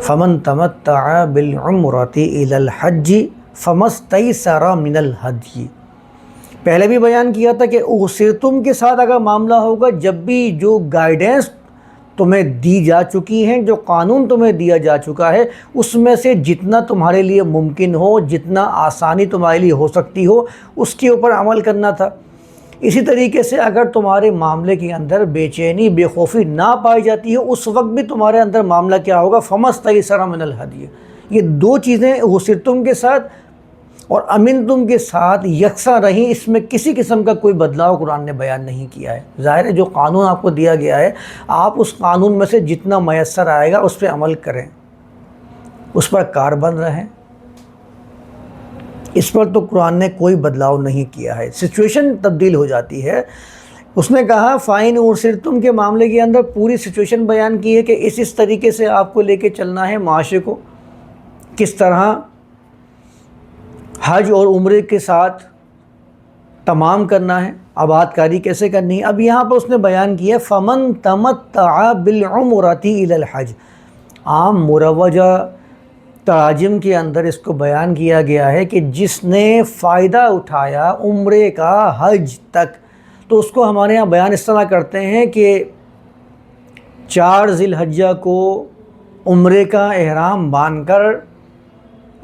فمن تمتع بالعمرۃ الی الحج فما استیسر من الہدی۔ پہلے بھی بیان کیا تھا کہ اغسرتم کے ساتھ اگر معاملہ ہوگا، جب بھی جو گائیڈنس تمہیں دی جا چکی ہیں، جو قانون تمہیں دیا جا چکا ہے، اس میں سے جتنا تمہارے لیے ممکن ہو، جتنا آسانی تمہارے لیے ہو سکتی ہو، اس کے اوپر عمل کرنا تھا۔ اسی طریقے سے اگر تمہارے معاملے کے اندر بے چینی، بے خوفی نہ پائی جاتی ہے، اس وقت بھی تمہارے اندر معاملہ کیا ہوگا؟ فما استیسر من الہدی۔ یہ دو چیزیں غسرتم کے ساتھ اور امنتم کے ساتھ یکساں رہیں، اس میں کسی قسم کا کوئی بدلاؤ قرآن نے بیان نہیں کیا ہے۔ ظاہر ہے جو قانون آپ کو دیا گیا ہے، آپ اس قانون میں سے جتنا میسر آئے گا اس پہ عمل کریں، اس پر کاربند رہیں۔ اس پر تو قرآن نے کوئی بدلاؤ نہیں کیا ہے، سچویشن تبدیل ہو جاتی ہے۔ اس نے کہا فَإِنْ أُرْسِلْتُمْ کے معاملے کے اندر پوری سچویشن بیان کی ہے کہ اس طریقے سے آپ کو لے کے چلنا ہے معاشرے کو، کس طرح حج اور عمرے کے ساتھ تمام کرنا ہے، آباد کاری کیسے کرنی ہے۔ اب یہاں پر اس نے بیان کیا فَمَنْ تَمَتَّعَ بِالْعُمْرَةِ إِلَى الْحَجِّ۔ عام مروجہ تراجم کے اندر اس کو بیان کیا گیا ہے کہ جس نے فائدہ اٹھایا عمرے کا حج تک، تو اس کو ہمارے ہاں بیان اس طرح کرتے ہیں کہ 4 ذی الحجہ کو عمرے کا احرام باندھ کر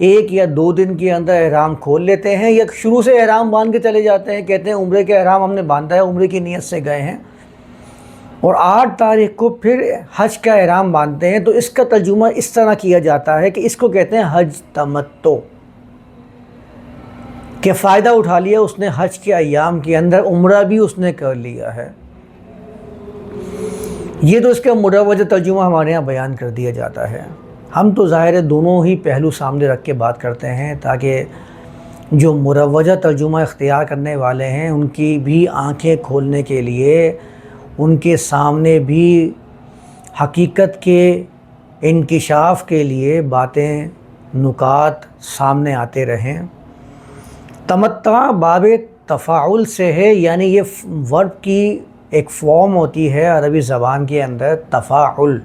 1 یا 2 دن کے اندر احرام کھول لیتے ہیں، یا شروع سے احرام باندھ کے چلے جاتے ہیں، کہتے ہیں عمرے کا احرام ہم نے باندھا ہے، عمرے کی نیت سے گئے ہیں، اور 8 تاریخ کو پھر حج کا احرام باندھتے ہیں۔ تو اس کا ترجمہ اس طرح کیا جاتا ہے کہ اس کو کہتے ہیں حج تمتع، کہ فائدہ اٹھا لیا اس نے حج کے ایام کے اندر، عمرہ بھی اس نے کر لیا ہے۔ یہ تو اس کا مروجہ ترجمہ ہمارے یہاں بیان کر دیا جاتا ہے۔ ہم تو ظاہر ہے دونوں ہی پہلو سامنے رکھ کے بات کرتے ہیں، تاکہ جو مروجہ ترجمہ اختیار کرنے والے ہیں ان کی بھی آنکھیں کھولنے کے لیے، ان کے سامنے بھی حقیقت کے انکشاف کے لیے باتیں، نکات سامنے آتے رہیں۔ تمتع باب تفاعل سے ہے، یعنی یہ ورب کی ایک فارم ہوتی ہے عربی زبان کے اندر، تفاعل۔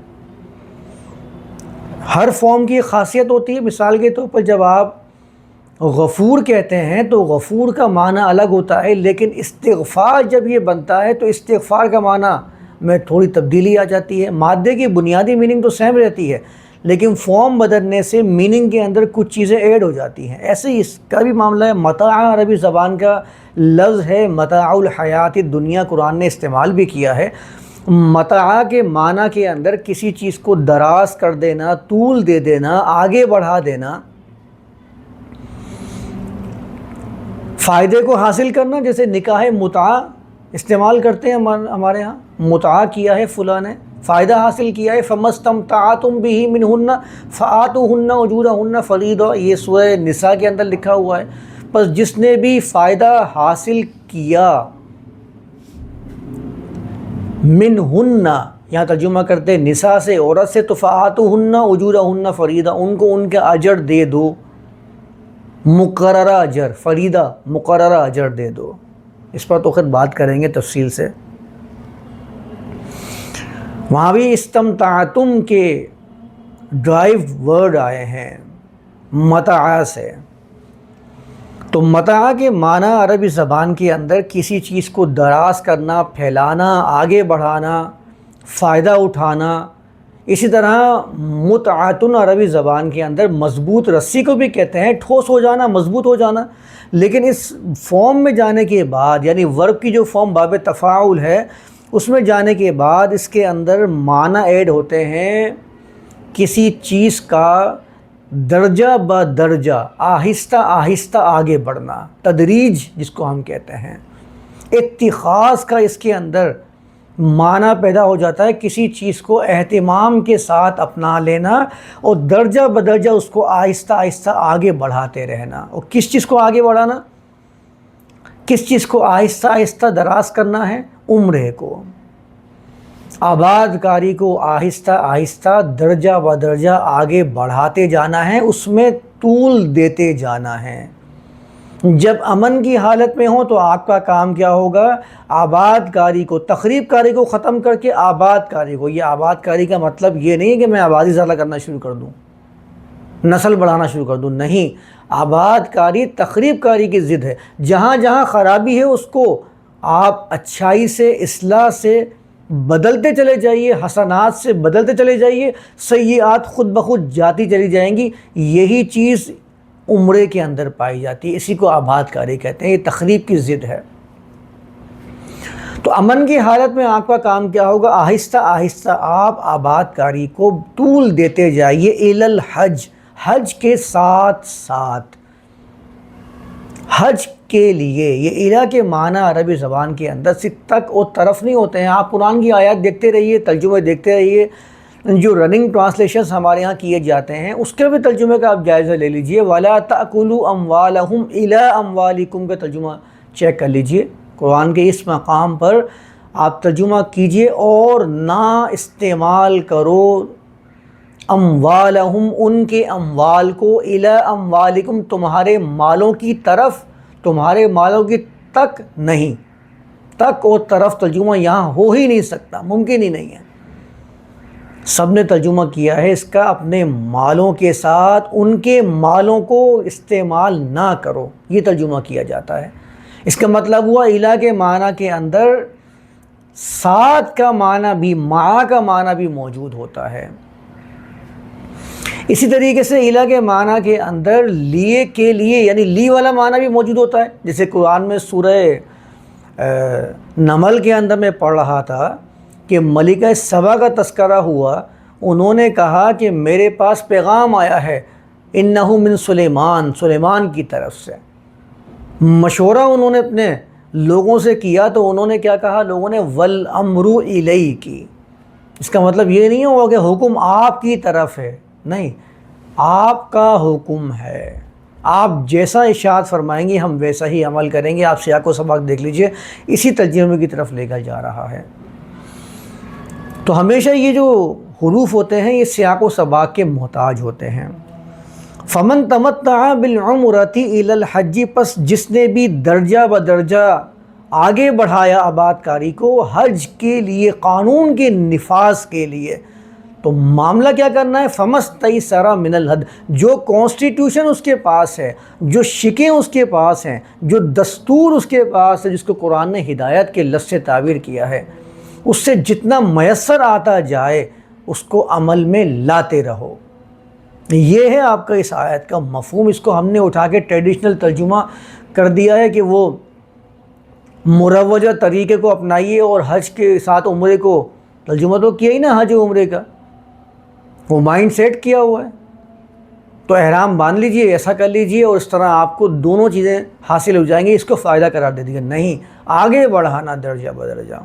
ہر فارم کی خاصیت ہوتی ہے۔ مثال کے طور پر جب آپ غفور کہتے ہیں تو غفور کا معنی الگ ہوتا ہے، لیکن استغفار جب یہ بنتا ہے تو استغفار کا معنی میں تھوڑی تبدیلی آ جاتی ہے۔ مادے کی بنیادی میننگ تو سیم رہتی ہے، لیکن فارم بدلنے سے میننگ کے اندر کچھ چیزیں ایڈ ہو جاتی ہیں۔ ایسے ہی اس کا بھی معاملہ ہے۔ متاع عربی زبان کا لفظ ہے، متاع الحیات الدنیا قرآن نے استعمال بھی کیا ہے۔ متاع کے معنی کے اندر کسی چیز کو دراز کر دینا، طول دے دینا، آگے بڑھا دینا، فائدے کو حاصل کرنا۔ جیسے نکاح متعہ استعمال کرتے ہیں ہمارے ہاں، متعہ کیا ہے فلاں نے، فائدہ حاصل کیا ہے۔ فَمَسْتَمْتَعْتُمْ بِهِ مِنْهُنَّ فَآتُوهُنَّ أُجُورَهُنَّ فَرِيضَةً، یہ سورہ نساء کے اندر لکھا ہوا ہے۔ پس جس نے بھی فائدہ حاصل کیا، منہن، یہاں ترجمہ کرتے ہیں نساء سے، عورت سے، تو فَآتُوهُنَّ أُجُورَهُنَّ فَرِيضَةً، ان کو ان کا اجر دے دو، مقررہ اجر، فریدہ مقررہ اجر دے دو۔ اس پر تو خود بات کریں گے تفصیل سے۔ وہاں بھی استمتعتم کے ڈرائیو ورڈ آئے ہیں متاع سے۔ تو متاع کے معنی عربی زبان کے اندر کسی چیز کو دراز کرنا، پھیلانا، آگے بڑھانا، فائدہ اٹھانا۔ اسی طرح متعتن عربی زبان کے اندر مضبوط رسی کو بھی کہتے ہیں، ٹھوس ہو جانا، مضبوط ہو جانا۔ لیکن اس فارم میں جانے کے بعد، یعنی ورب کی جو فارم باب تفاعل ہے، اس میں جانے کے بعد اس کے اندر معنی ایڈ ہوتے ہیں کسی چیز کا درجہ بدرجہ، آہستہ آہستہ آگے بڑھنا، تدریج جس کو ہم کہتے ہیں۔ اتخاذ کا اس کے اندر معنی پیدا ہو جاتا ہے، کسی چیز کو اہتمام کے ساتھ اپنا لینا اور درجہ بدرجہ اس کو آہستہ آہستہ آگے بڑھاتے رہنا۔ اور کس چیز کو آگے بڑھانا، کس چیز کو آہستہ آہستہ دراز کرنا ہے؟ عمرے کو، آباد کاری کو آہستہ آہستہ درجہ بدرجہ آگے بڑھاتے جانا ہے، اس میں طول دیتے جانا ہے۔ جب امن کی حالت میں ہوں تو آپ کا کام کیا ہوگا؟ آباد کاری کو، تخریب کاری کو ختم کر کے آباد کاری کو. یہ آباد کاری کا مطلب یہ نہیں ہے کہ میں آبادی زیادہ کرنا شروع کر دوں، نسل بڑھانا شروع کر دوں، نہیں. آباد کاری تخریب کاری کی ضد ہے. جہاں جہاں خرابی ہے اس کو آپ اچھائی سے، اصلاح سے بدلتے چلے جائیے، حسنات سے بدلتے چلے جائیے، سیئات خود بخود جاتی چلی جائیں گی. یہی چیز عمرے کے اندر پائی جاتی ہے، اسی کو آباد کاری کہتے ہیں. یہ تخریب کی ضد ہے. تو امن کی حالت میں آپ کا کام کیا ہوگا؟ آہستہ آہستہ آپ آباد کاری کو طول دیتے جائیے. الی الحج، حج کے ساتھ ساتھ، حج کے لیے. یہ الہ کے معنی عربی زبان کے اندر سے تک اور طرف نہیں ہوتے ہیں. آپ قرآن کی آیات دیکھتے رہیے، ترجمے دیکھتے رہیے. جو رننگ ٹرانسلیشنز ہمارے ہاں کیے جاتے ہیں اس کے بھی ترجمے کا آپ جائزہ لے لیجئے. وَلَا تَأْكُلُوا أَمْوَالَهُمْ إِلَىٰ أَمْوَالِكُمْ کا ترجمہ چیک کر لیجئے. قرآن کے اس مقام پر آپ ترجمہ کیجئے اور نہ استعمال کرو اموالہم، ان کے اموال کو، الی اموالکم، تمہارے مالوں کی طرف، تمہارے مالوں کی تک نہیں. تک اور طرف ترجمہ یہاں ہو ہی نہیں سکتا، ممکن ہی نہیں ہے. سب نے ترجمہ کیا ہے اس کا اپنے مالوں کے ساتھ، ان کے مالوں کو استعمال نہ کرو، یہ ترجمہ کیا جاتا ہے. اس کا مطلب ہوا الہ کے معنی کے اندر ساتھ کا معنی بھی، مع کا معنی بھی موجود ہوتا ہے. اسی طریقے سے الہ کے معنی کے اندر لیے کے لیے، یعنی لی والا معنی بھی موجود ہوتا ہے. جیسے قرآن میں سورہ نمل کے اندر میں پڑھ رہا تھا کہ ملکہ سبا کا تذکرہ ہوا. انہوں نے کہا کہ میرے پاس پیغام آیا ہے، انہ من سلیمان، سلیمان کی طرف سے. مشورہ انہوں نے اپنے لوگوں سے کیا تو انہوں نے کیا کہا؟ لوگوں نے والامر الیک کی. اس کا مطلب یہ نہیں ہوگا کہ حکم آپ کی طرف ہے، نہیں، آپ کا حکم ہے. آپ جیسا ارشاد فرمائیں گے ہم ویسا ہی عمل کریں گے. آپ سیاق و سباق دیکھ لیجئے، اسی ترجمے کی طرف لے کر جا رہا ہے. تو ہمیشہ یہ جو حروف ہوتے ہیں یہ سیاق و سباق کے محتاج ہوتے ہیں. فمن تمتع بالعمرۃ الی الحج، پس جس نے بھی درجہ بدرجہ آگے بڑھایا آباد کاری کو حج کے لیے، قانون کے نفاذ کے لیے، تو معاملہ کیا کرنا ہے؟ فمستیسر من الہد، جو کانسٹیٹیوشن اس کے پاس ہے، جو شکیں اس کے پاس ہیں، جو دستور اس کے پاس ہے، جس کو قرآن نے ہدایت کے لفظ سے تعبیر کیا ہے، اس سے جتنا میسر آتا جائے اس کو عمل میں لاتے رہو. یہ ہے آپ کا اس آیت کا مفہوم. اس کو ہم نے اٹھا کے ٹریڈیشنل ترجمہ کر دیا ہے کہ وہ مروجہ طریقے کو اپنائیے اور حج کے ساتھ عمرے کو ترجمہ تو کیا ہی نا حج و عمرے کا، وہ مائنڈ سیٹ کیا ہوا ہے. تو احرام باندھ لیجئے، ایسا کر لیجئے اور اس طرح آپ کو دونوں چیزیں حاصل ہو جائیں گی. اس کو فائدہ قرار دے دیجیے، نہیں، آگے بڑھانا درجہ بدرجہ.